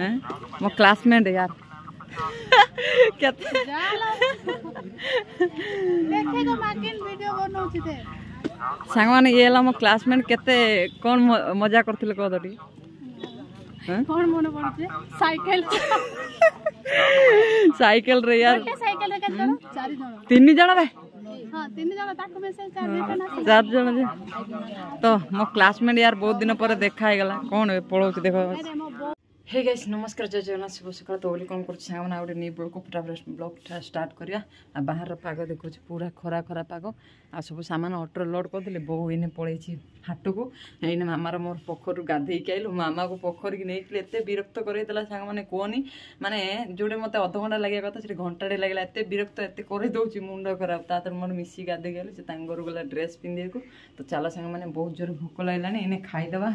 हैं मो क्लासमेट यार सांग माने ये ला मो क्लासमेट केते कौन मजा करथिले कह दटी कौन मन पड़े साइकिल साइकिल रे यार साइकिल रे केते जण 4 जण 3 जण बे हां 3 जण ताको मेसेज 4 जण जे तो मो क्लासमेट यार बहुत दिन पर देखा है गला कौन पळो देखो हे गाइस नमस्कार जय जगन्नाथ शुभ सकाल तो ओली कौन कर गोटे न्यू ब्लॉग को फटाफट ब्लॉग स्टार्ट करिया आ बाहर पाग देखो पूरा खरा खरा पाग आ सब सामान ऑटो लोड करदे बो इने पड़े हाट को इने मामार मोर पोखर गाधे के आइलु मामा को पोखर की नहीं एत विरक्त करदेला सांग मैंने कहनी माने जोड़े मत अध घंटा लगे कथा से घंटाटे लगे एत विरक्त एत करदे मुंड खराब तार मोर मिसी गाधे गले से घर गला ड्रेस पिंधे को तो चलो सांग मैंने बहुत जोर भोक लगे इने खाईदे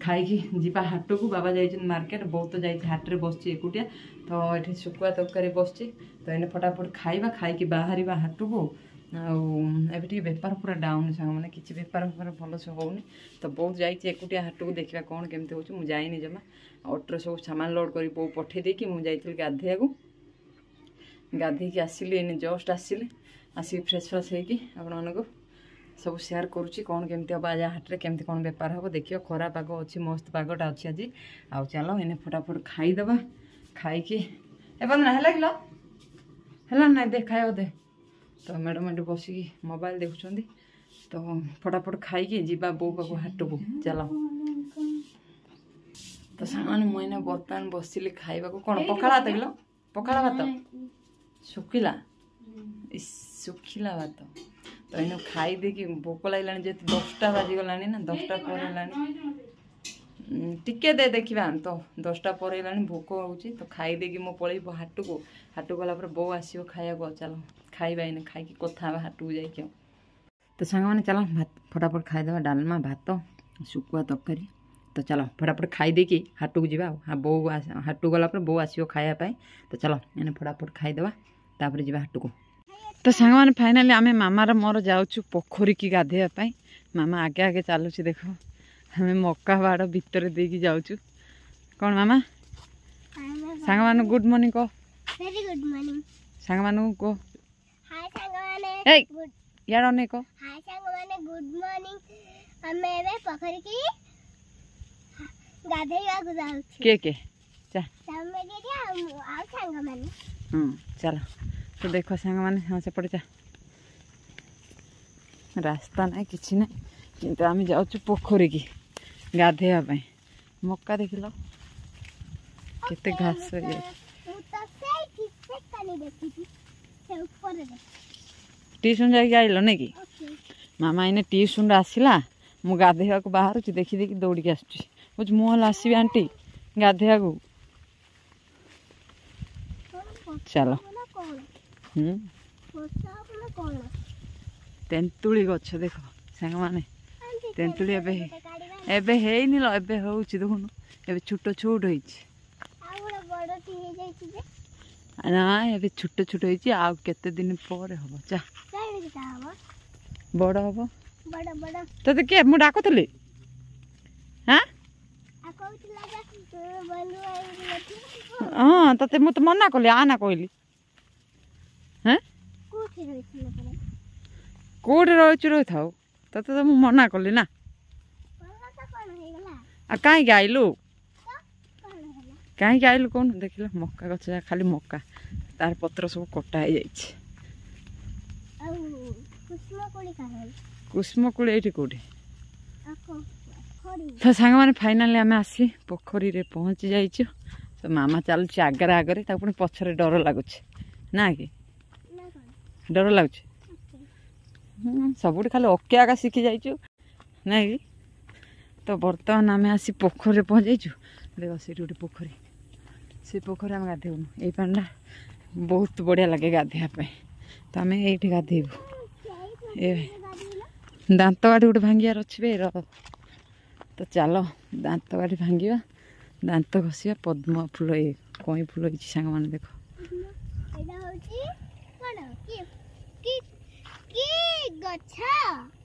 खाई जीवा हाट को बाबा जाइए मार्केट बहुत जाइए हाट में बस एकुटिया तो ये शुखुआ तरकारी बस तो इन्हें फटाफट खाइबा खाई बाहर हाट को आटे बेपार पूरा डाउन सांग मैंने किसी बेपार भल से होनी तो बहुत जाइए एकुटिया हाट को देखा कौन केमती हो जाइनी जमा ऑटो सब सामान लोड कर बो पठे देकी मुझे गाधे को गाधे की आसिली in just आसिली Ashik fresh fresh होगी आपण सब शेयर करुच्ची कौन केमती हम आज हाटे केमती कौन बेपार हम देखिए खरा पाग अच्छी मस्त पागटा अच्छी आज आउ चलो इन्हें फटाफट खाईदे खाई ना है ना दे खाए दे तो मैडम एट बसिकी मोबाइल देखुं तो फटाफट खाई जीवा बो पाक हाट को चलो तो सामान मुझे बर्तमान बसिली खाइबा कौन पखाड़ा भात किलो पखाड़ा भात सुखिला भात तो इन खाई देखी भोक लगे जे 10टा बाजीगला ना 10टा पर टिके दे देखा तो 10टा पर भोक हो तो खाई देखी मो पलि हाट को गला बो आसो खाया चलो खाइबा इन खाई कथा हाट को जाइए तो सांग मैंने चलो भात फटाफट खाईदे डालमा भात शुखुआ तरकारी तो चलो फटाफट खाई देखी हाट को जी बो हाट को गला बो आसो खायापी तो चलो इन फटाफट खाईदे तापर जी हाट को तो सांग मैंने फाइनाली आम मामार मोर जाऊँ पोखरी की गाधेवाई मामा आगे आगे चलुची देख आम मक्का बाड़ भितर देकी जाऊँ कौन मामा सांग मान गुड मॉर्निंग कह वेरी गुड मॉर्निंग सांग मान कह हाय सांग माने यार अने कह हाय सांग माने गुड मॉर्निंग हमें एबे पोखरी की गाधेवा को जाऊँ के चा सामने के आ सांग माने चलो तो देखो सांग मैंने हाँ से पड़े रास्ता ना कि ना कि आम जाऊँ पोखरी की गाधेवाई मक्का देख लो केते घास हो जाए ट्यूशन जाके आइल ना कि मामा इन ट्यूशन आसला मु गाधेवा को बाहर देखी देखी दौड़ी आसुची बुझ मुहल आसबि आंटी गाधेवा को चलो तेंतुली गछ देख सांग माने तेंतुली एबे हेनी लो एबे होउची देखुनु एबे छोट छोट होइची ना एबे छोट छोट होइची आ केते दिन पर हबो चा बड़ हबो बड़ बड़ तते के मु डाकतली हां हां तते मु त मना कली आना कहली हैं कौटे रही था तो मना कली ना आ कहीं आइलु कहीं आइलु कौन देख लो मक्का गछ खाली मक्का तार पत्र सब कटा हो कुसुमकोली ये कौटे तो सांग मैंने फाइनाली आम आसी पोखरी रे पहुँची जाइछु तो मामा चलुच आगे आगे पुणी पछरे डर लगुच ना कि डर लगुच सब खाली अके आगा शिखी जाइछु ना कि तो बर्तमान आम आसी पोखरी पहुँच देख से गोटे पोखरी से पोखरी आम गाधेबू ये पानी बहुत बढ़िया लगे गाधेवाई तो आम ये गाधेबू ए दांत गाड़ी गोटे भांगार अच्छे तो चलो दांत गाड़ी भांगा दांत घषा पद्म फूल ये कई फूल होती सांग मैंने देख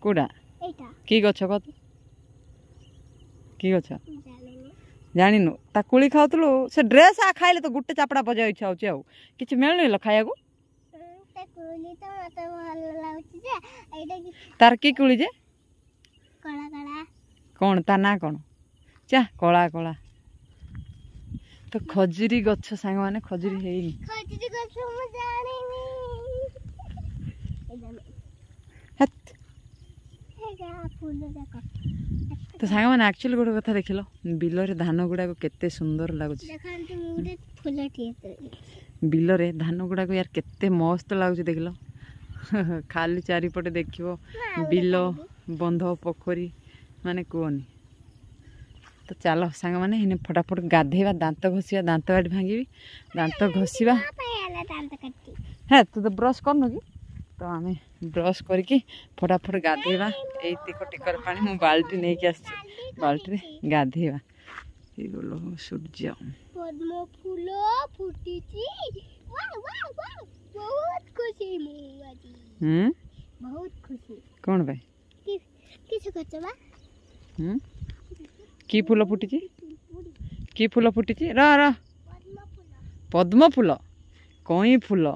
कौटा कि गछ कत कि गछ ଜାଣିନୁ ତା କୁଳି ଖାଉଥିଲୁ ସେ ଡ୍ରେସ୍ ଖାଇଲେ ତ ଗୋଟେ ଚାପଡ଼ା ବଜାଇବା ଇଚ୍ଛା ହେଉଛି ଆଉ କିଛି ମିଳୁନି ଲୋ ଖାଇବାକୁ ତାର କି କୁଳି ଯେ କ'ଣ ତା ନାଁ କ'ଣ ଚା କଳା କଳା ତ ଖଜୁରୀ ଗଛ ସାଙ୍ଗମାନେ ଖଜୁରୀ ହେଇନି ତ ସାଙ୍ଗମାନେ ଆକ୍ଚୁଆଲି ଗୋଟେ କଥା ଦେଖିଲ ବିଲରେ ଧାନ ଗୁଡ଼ାକ କେତେ ସୁନ୍ଦର ଲାଗୁଛି ବିଲରେ ଧାନ ଗୁଡ଼ାକ ୟାର କେତେ ମସ୍ତ ଲାଗୁଛି ଦେଖିଲ ଖାଲି ଚାରିପଟେ ଦେଖିବ ବିଲ ବନ୍ଧ ପୋଖରୀ ମାନେ କୁହନି ତ ଚାଲ ସାଙ୍ଗମାନେ ଏନେ ଫଟାଫଟ ଗାଧେଇବା ଦାନ୍ତ ଘଷିବା ଦାନ୍ତ କାଠି ଭାଙ୍ଗିବି ଦାନ୍ତ ଘଷିବା ହେ ତୁ ତ ବ୍ରସ୍ କରୁନୁ କି ତ ଆମେ ବ୍ରସ୍ କରିକି ଫଟାଫଟ ଗାଧେଇବା ଏଇ ଟିକର ପାଣି ମୁଁ ବାଲ୍ଟି ନେଇକି ଆସିଛି ବାଲ୍ଟିରେ ଗାଧେଇବା ହେଇଗଲ ସୂର୍ଯ୍ୟ ପଦ୍ମ ଫୁଲ ଫୁଟିଛି ବହୁତ ଖୁସି ମୁଁ ଆଜି ବହୁତ ଖୁସି କ'ଣ ପାଇଁ କିଛି କରୁଛ ବା କି ଫୁଲ ଫୁଟିଛି କି ଫୁଲ ଫୁଟିଛି ର ପଦ୍ମ ଫୁଲ କଇଁ ଫୁଲ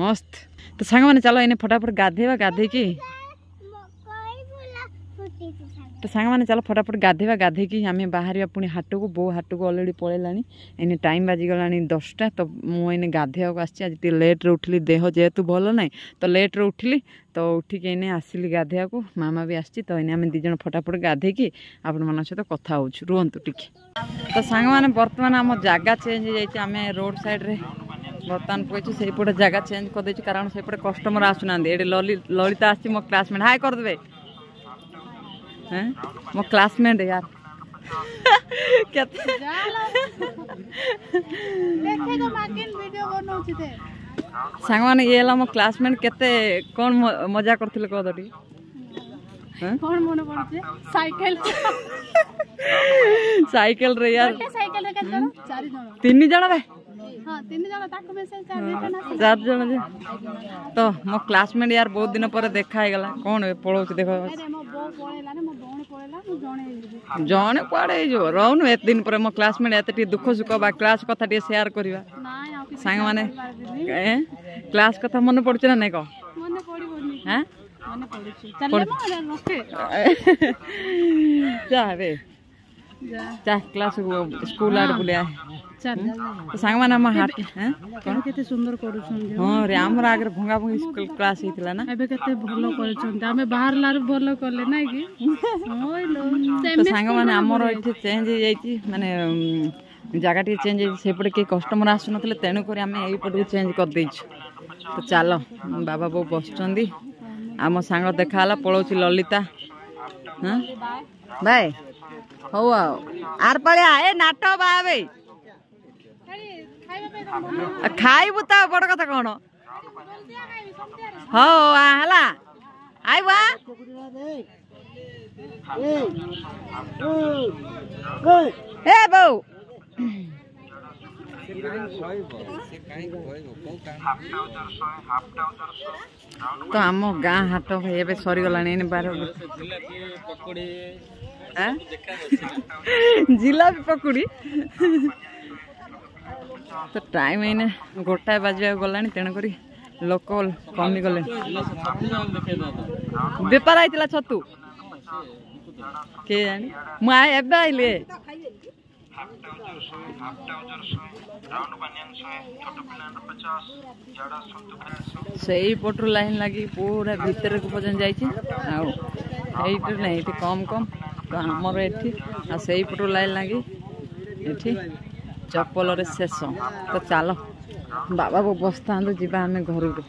ମସ୍ତ ତ ସାଙ୍ଗମାନେ ଚାଲ ଏନେ ଫଟାଫଟ ଗାଧେଇବା ଗାଧେଇକି ତ ସାଙ୍ଗମାନେ ଚାଲ ଫଟାଫଟ ଗାଧେଇବା ଗାଧେଇକି ଆମେ ବାହାରିବା ପୁଣି ହାଟକୁ ବୋଉ ହାଟକୁ ଅଲରେଡ଼ି ପଳେଇଲାଣି ଏନେ ଟାଇମ୍ ବାଜିଗଲାଣି 10ଟା ତ ମୁଁ ଏନେ ଗାଧେଇବାକୁ ଆସିଛି ଆଜି ଟିକେ ଲେଟ୍ରେ ଉଠିଲି ଦେହ ଯେହେତୁ ଭଲ ନାହିଁ ତ ଲେଟ୍ରେ ଉଠିଲି ତ ଉଠିକି ଏନେ ଆସିଲି ଗାଧେଇବାକୁ ମାମା ବି ଆସିଛି ତ ଏନେ ଆମେ 2 ଜଣ ଫଟାଫଟ ଗାଧେଇକି ଆପଣମାନଙ୍କ ସହିତ କଥା ହେଉଛୁ ରୁହନ୍ତୁ ଟିକେ ତ ସାଙ୍ଗମାନେ ବର୍ତ୍ତମାନ ଆମ ଜାଗା ଚେଞ୍ଜ ହେଇଯାଇଛି ଆମେ ରୋଡ଼ ସାଇଡ଼୍ରେ ବର୍ତ୍ତମାନ ପକାଇଛୁ ସେଇପଟେ ଜାଗା ଚେଞ୍ଜ କରିଦେଇଛୁ କାରଣ ସେଇପଟେ କଷ୍ଟମର ଆସୁନାହାନ୍ତି ଏଠି ଲଳିତା ଆସିଛି ମୋ କ୍ଲାସମେଟ୍ ହାଇ କରିଦେବେ ମୋ କ୍ଲାସମେଟ୍ यार ସାଙ୍ଗମାନେ ଇଏ ହେଲା ମୋ କ୍ଲାସମେଟ୍ କେତେ କ'ଣ ମଜା କରିଥିଲେ କହ ତ ଟିକେ କଣ ମନେ ପଡୁଛି ସାଇକେଲରେ यार ସାଇକେଲରେ କେତେ ଜଣ 4 ଜଣ 3 ଜଣ ଭାଇ ହଁ 3 ଜଣ ତାକୁ ମେସେଜ 4 ଜଣ ଯେ ତ ମୋ କ୍ଲାସମେଟ୍ यार ବହୁତ ଦିନ ପରେ ଦେଖା ହେଇଗଲା କ'ଣ ପଳଉଛି ଦେଖ ଜଣେ କୁଆଡ଼େ ହେଇଯିବ ରହୁନୁ ଏତେ ଦିନ ପରେ ମୋ କ୍ଲାସମେଟ୍ ଏତେ ଟିକେ ଦୁଃଖ ସୁଖ ବା କ୍ଲାସ୍ କଥା ଟିକେ ସେୟାର କରିବା ସାଙ୍ଗମାନେ କ୍ଲାସ୍ କଥା ମନେ ପଡୁଛି ନା ନାଇଁ କହ ଯା କ୍ଲାସ୍ ସ୍କୁଲ ଆଡ଼େ ବୁଲିଆ ସାଙ୍ଗମାନେ ଆମ ହାଟ କେତେ ସୁନ୍ଦର କରୁଛନ୍ତି ହଁ ରେ ଆମର ଆଗରେ ଭଙ୍ଗା ଭଙ୍ଗି ସ୍କୁଲ କ୍ଲାସ୍ ହେଇଥିଲା ନା ଏବେ କେତେ ଭଲ କରିଛନ୍ତି ଆମେ ବାହାରିଲାରୁ ଭଲ କଲେ ନାଇଁ କି ତ ସାଙ୍ଗମାନେ ଆମର ଏଠି ଚେଞ୍ଜ ହେଇଯାଇଛି ମାନେ ଜାଗା ଟିକେ ଚେଞ୍ଜ ହେଇଛି ସେପଟେ କେହି କଷ୍ଟମର ଆସୁନଥିଲେ ତେଣୁକରି ଆମେ ଏଇପଟକୁ ଚେଞ୍ଜ କରିଦେଇଛୁ ତ ଚାଲ ବାବା ବୋଉ ବସୁଛନ୍ତି ଆମ ସାଙ୍ଗ ଦେଖା ହେଲା ପଳଉଛି ଲଳିତା ବାଏ ହଉ ଆଉ ଆର ପାଳିଆ ଏ ନାଟ ବା ଭାଇ ଖାଇବୁ ତା ବଡ଼ କଥା କ'ଣ ହଉ ହେଲା ଆଇବୁ ଏ ବୋଉ ତ ଆମ ଗାଁ ହାଟ ଏବେ ସରିଗଲାଣି ଜିଲାପି ପକୁଡ଼ି ତ ଟାଇମ୍ ଏଇନେ 1ଟା ବାଜିବାକୁ ଗଲାଣି ତେଣୁକରି ଲୋକ କମିଗଲେ ବେପାର ହେଇଥିଲା ଛତୁ କିଏ ଜାଣି ମୁଁ ଏବେ ଆଇଲି ସେଇପଟରୁ ଲାଇନ୍ ଲାଗି ପୁରା ଭିତରକୁ ପର୍ଯ୍ୟନ୍ତ ଯାଇଛି ଆଉ ଏଇଠି ନାହିଁ ଏଠି କମ୍ ତ ଆମର ଏଠି ଆଉ ସେଇପଟରୁ ଲାଇନ୍ ଲାଗି ଏଠି ଚପଲରେ ଶେଷ ତ ଚାଲ ବାବା ବୋଉ ବସିଥାନ୍ତୁ ଯିବା ଆମେ ଘରକୁ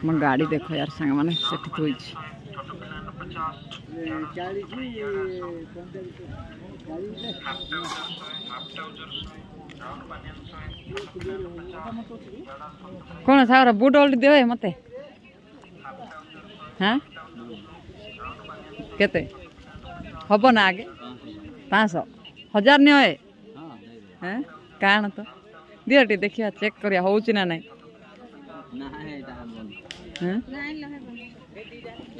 ମୋ ଗାଡ଼ି ଦେଖ यार ସାଙ୍ଗମାନେ ସେଠି ଥୋଇଛି କ'ଣ ସାଗର ବୁଟ ଅଲ୍ଟି ଦେବେ ମତେ ହଁ କେତେ ହବ ନା ଆଗେ 500 1000 ନିଅ କାଣ ତ ଦିଅ ଟିକେ ଦେଖିବା ଚେକ୍ କରିବା ହେଉଛି ନା ନାଇଁ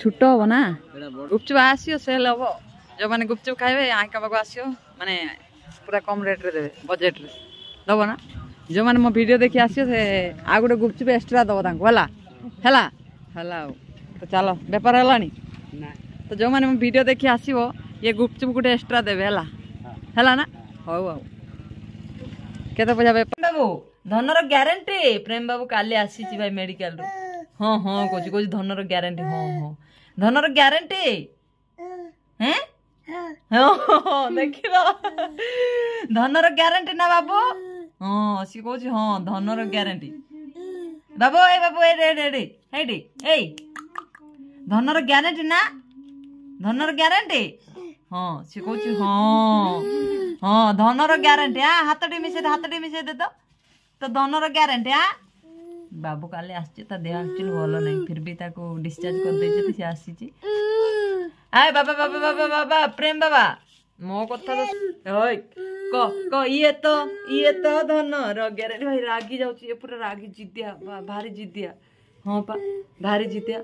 ଛୋଟ ହବ ନା ଗୁପଚୁପ ଆସିବ ସେଲ୍ ହବ ଯେଉଁମାନେ ଗୁପଚୁପ ଖାଇବେ ଆଇକା ପାଖକୁ ଆସିବ ମାନେ ପୁରା କମ୍ ରେଟ୍ରେ ଦେବେ ବଜେଟ୍ରେ ଦେବ ନା ଯେଉଁମାନେ ମୋ ଭିଡ଼ିଓ ଦେଖି ଆସିବ ସେ ଆଉ ଗୋଟେ ଗୁପଚୁପ ଏକ୍ସଟ୍ରା ଦେବ ତାଙ୍କୁ ହେଲା ହେଲା ହେଲା ଆଉ ତ ଚାଲ ବେପାର ହେଲାଣି ତ ଯେଉଁମାନେ ମୋ ଭିଡ଼ିଓ ଦେଖି ଆସିବ ଇଏ ଗୁପଚୁପ ଗୋଟେ ଏକ୍ସଟ୍ରା ଦେବେ ହେଲା ହେଲା ନା ହଉ ଆଉ କେତେ ପଇସା ବେପାର ବାବୁ ଧନର ଗ୍ୟାରେଣ୍ଟି ପ୍ରେମ ବାବୁ କାଲି ଆସିଛି ଭାଇ ମେଡିକାଲରୁ ହଁ ହଁ କହୁଛି କହୁଛି ଧନର ଗ୍ୟାରେଣ୍ଟି ହଁ ହଁ ଧନର ଗ୍ୟାରେଣ୍ଟି ହେଁ ହଁ ଦେଖିଲ ଧନର ଗ୍ୟାରେଣ୍ଟି ନା ବାବୁ ହଁ ସିଏ କହୁଛି ହଁ ଧନର ଗ୍ୟାରେଣ୍ଟି ବାବୁ ଏଇଠି ଏଇ ଧନର ଗ୍ୟାରେଣ୍ଟି ନା ଧନର ଗ୍ୟାରେଣ୍ଟି ହଁ ସିଏ କହୁଛି ହଁ ହଁ ଧନର ଗ୍ୟାରେଣ୍ଟି ହାତଟି ମିଶେଇ ଦେ ତ ଧନର ଗ୍ୟାରେଣ୍ଟି ବାବୁ କାଲି ଆସିଛି ତା ଦେହ ଆକ୍ଚୁଆଲି ଭଲ ନାହିଁ ଫିର ବି ତାକୁ ଡିସଚାର୍ଜ କରିଦେଇଛନ୍ତି ସେ ଆସିଛି ଆଏ ବାବା ବାବା ବାବା ବାବା ପ୍ରେମ ବାବା ମୋ କଥା ତ ଇଏ ତ ଧନର ଗ୍ୟାରେଣ୍ଟି ଭାଇ ରାଗି ଯାଉଛି ଏ ପୁରା ରାଗି ଜିଦିଆ ଭାରି ଜିଦିଆ ହଁ ପା ଭାରି ଜିଦିଆ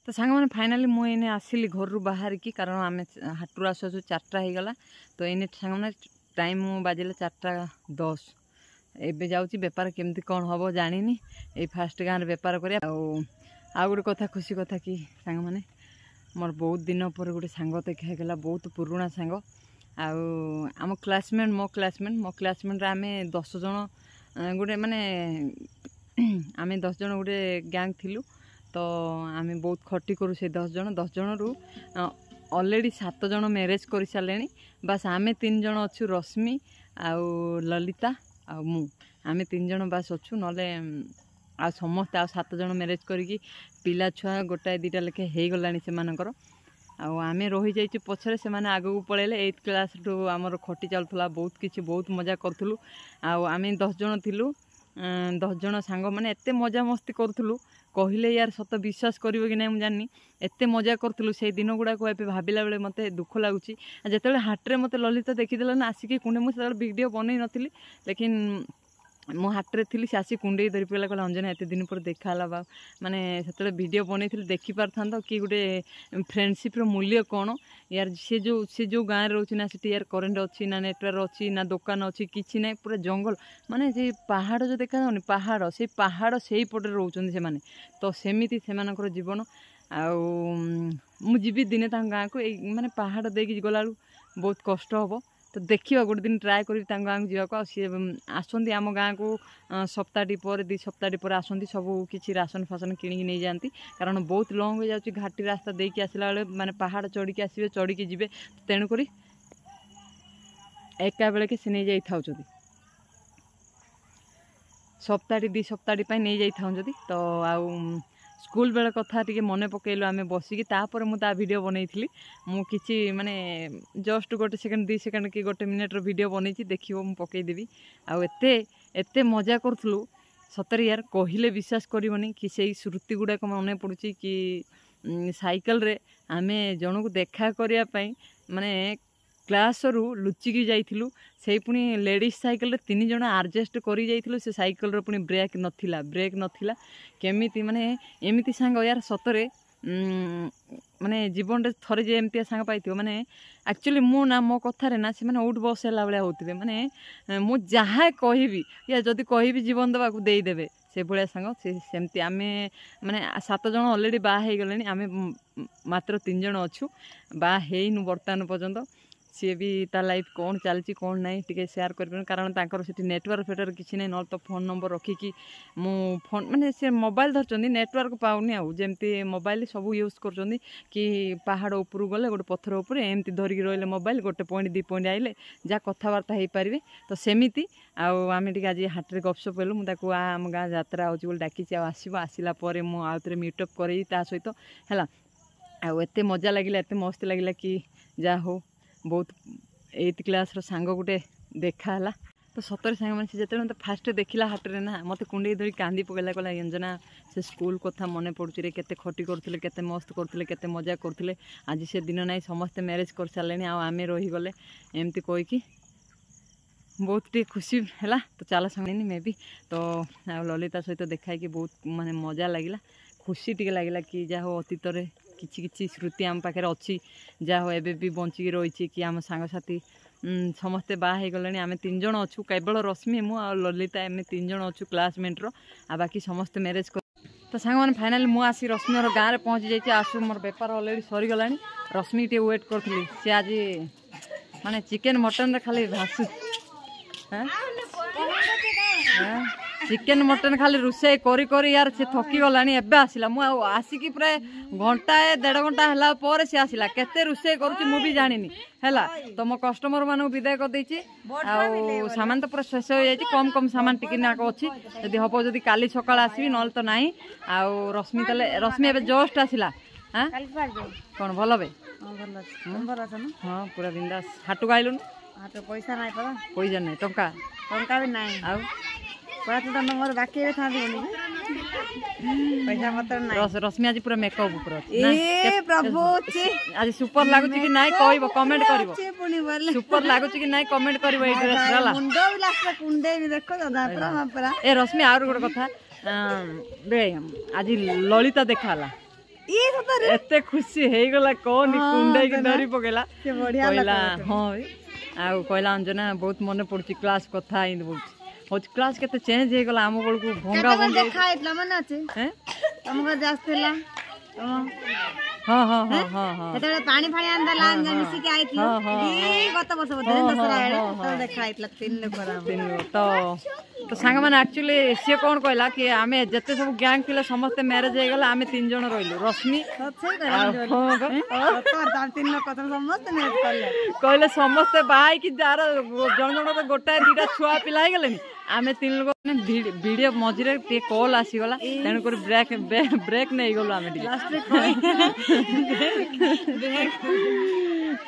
ତ ସାଙ୍ଗମାନେ ଫାଇନାଲି ମୁଁ ଏଇନେ ଆସିଲି ଘରରୁ ବାହାରିକି କାରଣ ଆମେ ହାଟରୁ ଆସୁ 4ଟା ହେଇଗଲା ତ ଏଇନେ ସାଙ୍ଗମାନେ ଟାଇମ୍ ମୁଁ ବାଜିଲା 4:10 ଏବେ ଯାଉଛି ବେପାର କେମିତି କ'ଣ ହେବ ଜାଣିନି ଏଇ ଫାଷ୍ଟ ଗାଁରେ ବେପାର କରିବା ଆଉ ଗୋଟେ କଥା ଖୁସି କଥା କି ସାଙ୍ଗମାନେ ମୋର ବହୁତ ଦିନ ପରେ ଗୋଟେ ସାଙ୍ଗ ଦେଖା ହେଇଗଲା ବହୁତ ପୁରୁଣା ସାଙ୍ଗ ଆଉ ଆମ କ୍ଲାସମେଟ୍ ମୋ କ୍ଲାସମେଟ୍ରେ ଆମେ 10 ଜଣ ଗୋଟେ ମାନେ ଆମେ 10 ଜଣ ଗୋଟେ ଗ୍ୟାଙ୍ଗ ଥିଲୁ ତ ଆମେ ବହୁତ ଖଟି କରୁ ସେ 10 ଜଣରୁ ଅଲରେଡ଼ି 7 ଜଣ ମ୍ୟାରେଜ୍ କରିସାରିଲେଣି ବାସ୍ ଆମେ 3 ଜଣ ଅଛୁ ରଶ୍ମି ଆଉ ଲଲିତା ଆଉ ମୁଁ ଆମେ 3 ଜଣ ବାସ୍ ଅଛୁ ନହେଲେ ଆଉ ସମସ୍ତେ ଆଉ 7 ଜଣ ମ୍ୟାରେଜ୍ କରିକି ପିଲା ଛୁଆ ଗୋଟାଏ 2ଟା ଲେଖେ ହେଇଗଲାଣି ସେମାନଙ୍କର ଆଉ ଆମେ ରହିଯାଇଛୁ ପଛରେ ସେମାନେ ଆଗକୁ ପଳେଇଲେ 8th କ୍ଲାସ୍ରୁ ଆମର ଖଟି ଚାଲୁଥିଲା ବହୁତ ମଜା କରୁଥିଲୁ ଆଉ ଆମେ 10 ଜଣ ଥିଲୁ 10 ଜଣ ସାଙ୍ଗମାନେ ଏତେ ମଜାମସ୍ତି କରୁଥିଲୁ କହିଲେ ୟାର ସତ ବିଶ୍ୱାସ କରିବ କି ନାହିଁ ମୁଁ ଜାଣିନି ଏତେ ମଜା କରୁଥିଲୁ ସେଇ ଦିନ ଗୁଡ଼ାକ ଏବେ ଭାବିଲା ବେଳେ ମୋତେ ଦୁଃଖ ଲାଗୁଛି ଯେତେବେଳେ ହାଟରେ ମୋତେ ଲଲିତା ଦେଖିଦେଲା ନା ଆସିକି କୁଣ୍ଡେ ମୁଁ ସେତେବେଳେ ଭିଡ଼ିଓ ବନେଇ ନଥିଲି ଲେକିନ୍ ମୁଁ ହାଟରେ ଥିଲି ସେ ଆସି କୁଣ୍ଡେଇ ଧରି ପଡ଼ିଲା କହିଲା ଅଞ୍ଜନା ଏତେ ଦିନ ପରେ ଦେଖା ହେଲା ବା ମାନେ ସେତେବେଳେ ଭିଡ଼ିଓ ବନେଇଥିଲି ଦେଖିପାରିଥାନ୍ତ କି ଗୋଟେ ଫ୍ରେଣ୍ଡସିପ୍ର ମୂଲ୍ୟ କ'ଣ ୟାର ସେ ଯେଉଁ ଗାଁରେ ରହୁଛି ନା ସେଠି ୟାର କରେଣ୍ଟ ଅଛି ନା ନେଟୱାର୍କ ଅଛି ନା ଦୋକାନ ଅଛି କିଛି ନାହିଁ ପୁରା ଜଙ୍ଗଲ ମାନେ ସେ ପାହାଡ଼ ଯେଉଁ ଦେଖାଯାଉନି ପାହାଡ଼ ସେଇ ପାହାଡ଼ ସେଇପଟରେ ରହୁଛନ୍ତି ସେମାନେ ତ ସେମିତି ସେମାନଙ୍କର ଜୀବନ ଆଉ ମୁଁ ଯିବି ଦିନେ ତାଙ୍କ ଗାଁକୁ ଏଇ ମାନେ ପାହାଡ଼ ଦେଇକି ଗଲାବେଳକୁ ବହୁତ କଷ୍ଟ ହେବ ତ ଦେଖିବା ଗୋଟେ ଦିନ ଟ୍ରାଏ କରିବି ତାଙ୍କ ଗାଁକୁ ଯିବାକୁ ଆଉ ସିଏ ଆସନ୍ତି ଆମ ଗାଁକୁ ସପ୍ତାହଟି ପରେ 2 ସପ୍ତାହଟି ପରେ ଆସନ୍ତି ସବୁ କିଛି ରାସନ ଫାସନ କିଣିକି ନେଇଯାଆନ୍ତି କାରଣ ବହୁତ ଲଙ୍ଗ୍ ହେଇଯାଉଛି ଘାଟି ରାସ୍ତା ଦେଇକି ଆସିଲା ବେଳେ ମାନେ ପାହାଡ଼ ଚଢ଼ିକି ଆସିବେ ଚଢ଼ିକି ଯିବେ ତେଣୁକରି ଏକା ବେଳକେ ସେ ନେଇଯାଇଥାଉଛନ୍ତି ସପ୍ତାହଟି 2 ସପ୍ତାହଟି ପାଇଁ ନେଇଯାଇଥାଉଛନ୍ତି ତ ଆଉ ସ୍କୁଲ ବେଳ କଥା ଟିକେ ମନେ ପକେଇଲୁ ଆମେ ବସିକି ତାପରେ ମୁଁ ତା ଭିଡ଼ିଓ ବନେଇଥିଲି ମୁଁ କିଛି ମାନେ ଜଷ୍ଟ 1 ସେକେଣ୍ଡ 2 ସେକେଣ୍ଡ କି 1 ମିନିଟ୍ର ଭିଡ଼ିଓ ବନେଇଛି ଦେଖିବ ମୁଁ ପକେଇଦେବି ଆଉ ଏତେ ମଜା କରୁଥିଲୁ ସତରେ ୟାର କହିଲେ ବିଶ୍ୱାସ କରିବନି କି ସେଇ ସ୍ମୃତି ଗୁଡ଼ାକ ମନେ ପଡ଼ୁଛି କି ସାଇକେଲରେ ଆମେ ଜଣକୁ ଦେଖା କରିବା ପାଇଁ ମାନେ କ୍ଲାସ୍ରୁ ଲୁଚିକି ଯାଇଥିଲୁ ସେଇ ପୁଣି ଲେଡ଼ିଜ୍ ସାଇକେଲରେ 3 ଜଣ ଆଡ଼ଜଷ୍ଟ କରି ଯାଇଥିଲୁ ସେ ସାଇକେଲର ପୁଣି ବ୍ରେକ୍ ନଥିଲା କେମିତି ମାନେ ଏମିତି ସାଙ୍ଗ ୟାର ସତରେ ମାନେ ଜୀବନରେ ଥରେ ଯେ ଏମିତିଆ ସାଙ୍ଗ ପାଇଥିବ ମାନେ ଆକ୍ଚୁଆଲି ମୁଁ ନା ମୋ କଥାରେ ନା ସେମାନେ ଉଠ ବସ ହେଲା ଭଳିଆ ହେଉଥିବେ ମାନେ ମୁଁ ଯାହା କହିବି ୟା ଯଦି କହିବି ଜୀବନ ଦେବାକୁ ଦେଇଦେବେ ସେଭଳିଆ ସାଙ୍ଗ ସେମିତି ଆମେ ମାନେ 7 ଜଣ ଅଲରେଡ଼ି ବାହା ହେଇଗଲେଣି ଆମେ ମାତ୍ର 3 ଜଣ ଅଛୁ ବାହା ହେଇନୁ ବର୍ତ୍ତମାନ ପର୍ଯ୍ୟନ୍ତ ସିଏ ବି ତା ଲାଇଫ୍ କ'ଣ ଚାଲିଛି କ'ଣ ନାହିଁ ଟିକେ ସେୟାର କରିପାରିବି କାରଣ ତାଙ୍କର ସେଠି ନେଟୱାର୍କ କିଛି ନାହିଁ ନହେଲେ ତ ଫୋନ୍ ନମ୍ବର ରଖିକି ମୁଁ ଫୋନ୍ ମାନେ ସେ ମୋବାଇଲ୍ ଧରିଛନ୍ତି ନେଟୱାର୍କ ପାଉନି ଆଉ ଯେମିତି ମୋବାଇଲ୍ ସବୁ ୟୁଜ୍ କରୁଛନ୍ତି କି ପାହାଡ଼ ଉପରକୁ ଗଲେ ଗୋଟେ ପଥର ଉପରେ ଏମିତି ଧରିକି ରହିଲେ ମୋବାଇଲ୍ 1 ପଏଣ୍ଟ 2 ପଏଣ୍ଟ ଆଇଲେ ଯାହା କଥାବାର୍ତ୍ତା ହେଇପାରିବେ ତ ସେମିତି ଆଉ ଆମେ ଟିକେ ଆଜି ହାଟରେ ଗପସପ୍ ହେଲୁ ମୁଁ ତାକୁ ଆମ ଗାଁ ଯାତ୍ରା ହେଉଛି ବୋଲି ଡାକିଛି ଆଉ ଆସିଲା ପରେ ମୁଁ ଆଉ ଥରେ ମିଟଅପ୍ କରେଇ ତା ସହିତ ହେଲା ଆଉ ଏତେ ମଜା ଲାଗିଲା ଏତେ ମସ୍ତ ଲାଗିଲା କି ଯାହା ହଉ ବହୁତ 8th କ୍ଲାସ୍ର ସାଙ୍ଗ ଗୋଟେ ଦେଖା ହେଲା ତ ସତରେ ସାଙ୍ଗମାନେ ସେ ଯେତେବେଳେ ମୋତେ ଫାଷ୍ଟ ଦେଖିଲା ହାଟରେ ନା ମୋତେ କୁଣ୍ଡେଇ ଧରି କାନ୍ଦି ପକାଇଲା କହିଲା ଅଞ୍ଜନା ସେ ସ୍କୁଲ କଥା ମନେ ପଡ଼ୁଛି ରେ କେତେ ଖଟି କରୁଥିଲେ କେତେ ମସ୍ତ କରୁଥିଲେ କେତେ ମଜା କରୁଥିଲେ ଆଜି ସେ ଦିନ ନାହିଁ ସମସ୍ତେ ମ୍ୟାରେଜ୍ କରିସାରିଲେଣି ଆଉ ଆମେ ରହିଗଲେ ଏମିତି କହିକି बहुत टे खुशी है तो चल सांग मे भी तो ललिता सहित देखाई बहुत माने मजा लगिला खुशी टे लगिला कि जहाँ हो अतीत किछि किछि स्मृति आम पाखे अच्छी जहाँ हो एबे भी बंचिकी रही कि आम सांगसाथी समस्ते बाहे गले आम 3 जन अच्छू केवल रश्मि मु आ ललिता एम 3 जन अच्छू क्लासमेट रो आ बाकी समस्ते मैरेज कर तो सांग मैंने फाइनाली मु आसी रश्मि गाँव में पहुँची जाइए आसू मोर बेपार अलरेडी सरीगला रश्मि टे वेट करी सी आज माने चिकेन मटन खाली भासु चिकेन मटन खाली रोषे करी यार से थकी गलानी एबे आसिला मु आसिकी प्राय घंटाए 1.5 घंटा हला पर से आसिला केते रोषे करूची मु भी जानिनी हैला तो मो कस्टमर मानु विदाय कर देची आ सामान तो पूरा शेष हो जाई कम कम सामान टिके नाक अछि यदि हबो यदि काली सकाळ आसीबी नल तो नाही आ रश्मि तले रश्मि एबे जस्ट आसिला हां कोन भलो बे हां पूरा बिंदास हाटू गाइलुन तो पैसा नहीं पड़ा पैसा नहीं टंका टंका भी नहीं आउ पड़ा तो मोर बाकी रे था पैसा मत नहीं रश्मि आज पूरा मेकअप ऊपर ए प्रभु आज सुपर लागु कि नाही कहबो कमेंट करबो पुनी बोले सुपर लागु कि नाही कमेंट करबो ए ड्रेस वाला मुंडो भी लास्ट कुंडे नहीं देखो दादा पूरा ए रश्मि आउर गोटे कथा बे आज ललिता देखाला ई सतरे एते खुशी हे गला कोन कुंडे के धरी पकेला से बढ़िया कहला हां आ कहला अंजना बहुत मन पड़ची क्लास कथा इन बोल हो क्लास केते चेंज हे गला हम बळ को भंगा भंगा देखा इतला मन আছে हैं तुमको जास्तेला हां हां हां हां हां एतले पानी फाणी आंदला मिसी के आइतलो ई गत वर्ष बदले दसरा एळे तो देखा इतला 3 लोग करा तो सांग मैंने एक्चुअली सी कौन कहला कि आमे जते सब गैंग थिले समस्त मैरिज हे गला आमे 3 जन रहिलु रश्मि कहले समस्त बाई कि जार जन जन गोटा दीटा छुआ पिला हे गले आमे 3 लोग वीडियो मझिरे टे कॉल आसी गला तेन कर ब्रेक ब्रेक नै गलो आमे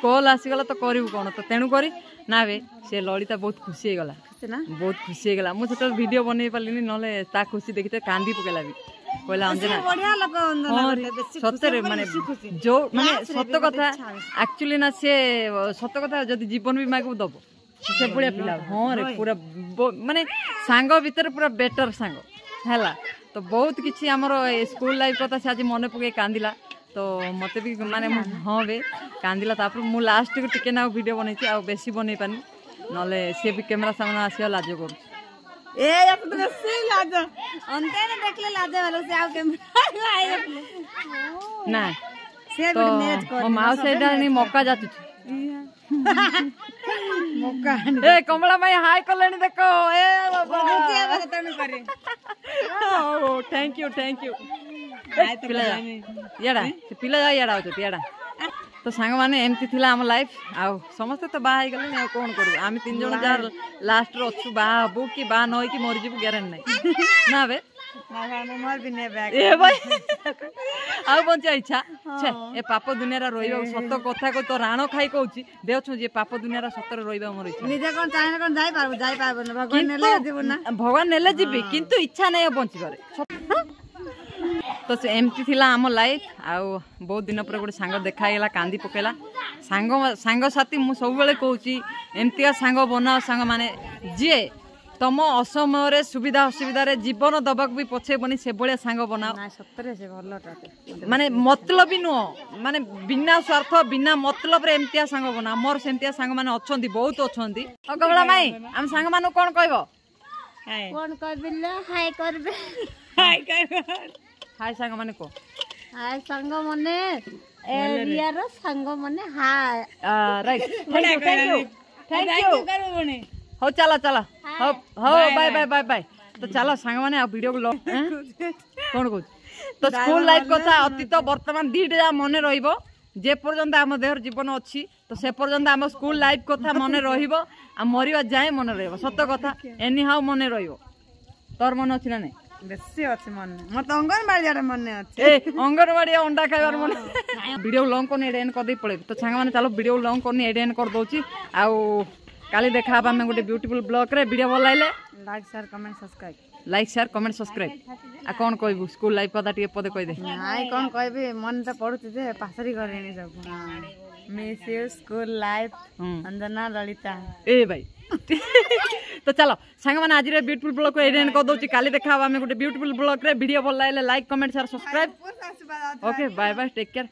कॉल आसी गला तो करिवु कोन तो तेनु करी ना बे से ललिता बहुत खुशी हे गला बहुत खुशी हे गला मु तो वीडियो बनै पालिनी नले ता खुशी देखिते कांदी पकेला भी कहला अंजना बढ़िया लोग अंदर बेसी सत्य माने जो माने सत्य कथा एक्चुअली ना से सत्य कथा जदी जीवन भी मागु दबो से बढिया पिला हां रे पूरा माने सांग भीतर पूरा बेटर सांग हैला तो बहुत किछि हमर स्कूल लाइफ कथा से आज मन पके कांदिला तो मते भी माने हां बे कांदिला तापर मु लास्ट को टिके ना वीडियो बनैछि आ बेसी बनै पानी नले से भी कैमरा सामने आसिया लाज करू ए या तो बेसी लाज अंते ने देखले लाज वाला से आउ कैमरा आइ ना से तो मैच कर मो माउ सेडा नि मौका जातु मौका ए कमला भाई हाय कलेनी देखो ए बाबा मुझे बस तनु करे ओ थैंक यू आइ तो याडा से पिला जा याडा होत याडा तो सांग माने एमती थिला हम लाइफ आ समस्त तो बाहा गले नै कोन करू आमी 3 जन जार लास्ट रो छु बा हबो कि बा नय कि मरि जबु ग्यारंटी नै ना बे ना मोर भी ने बैक ए भाई आ बंचा इच्छा छे ए पाप दुनिया रा रोइबा सत्य कथा को तो राणो खाई कहूची देउछु जे पाप दुनिया रा सत्तर रोइबा मोर इच्छा निजे कोन चाहे कोन जाई पाबो न भगवान नेले जीवन ना भगवान नेले जीबी किंतु इच्छा नै बंची करे तो से एमती थिला आम लाइफ आउ बहुत दिन पर गोटे सांग देखाईला कांदी पकेला सांग साथी मु सब बेले कहूची एमतिया सांग बनाओ सांग माने जे तम असमय सुविधा असुविधा रे जीवन दबाक भी पछे बनी से बळे सांग बनाओ ना सत्तरे से भलटा माने मतलब नु माने बिना स्वार्थ बिना मतलब रे एमतिया सांग बना मोर सेमतिया सांग माने अछंती बहुत अछंती ओ कमला माई हम सांग मानु कोन कहबो कौन करबिल्ला हाय करबे हाय सांग माने को हाय संग मने एरिया रो संग मने हाय राइट थैंक यू करू बने हो चला चला हो बाय बाय बाय बाय तो चलो सांग माने वीडियो को कौन कहू तो स्कूल लाइफ कथा अतीत वर्तमान दीटा मन रहिबो जे पर्यंत आम देहर जीवन अच्छी तो से पर्यंत आम स्कूल लाइफ कथा मन रहिबो आ मरिबा जाए मन रहिबो सत्य कथा एनी हाउ मन रहिबो तोर मन अछि ना नै बेसी अछि मन म त अंगनबाड़ी जाडा मन ने अछि ए अंगनबाड़ी अंडा खाइबार मन वीडियो लॉन्ग कोन एडेन कर दे पड़े तो सांग माने चलो वीडियो लॉन्ग कोन एडेन कर दोची आ काली देखा हबा में गोटे ब्यूटीफुल ब्लॉग रे वीडियो भल लाइले लाइक शेयर कमेंट सब्सक्राइब आ कौन कहबू स्कूल लाइफ कथा टिके पदे कह दे नाइ कोन कहबे मन त पडुछ जे पासरी करेनी सब miss you school life Anjana Lalita ए भाई तो चलो सांग मैंने आज ब्यूटीफुल ब्लॉग को एंड कर दूची काली देखा हमें गोटे ब्यूटीफुल ब्लॉग रे वीडियो भल लगे like comment share subscribe okay bye bye take care.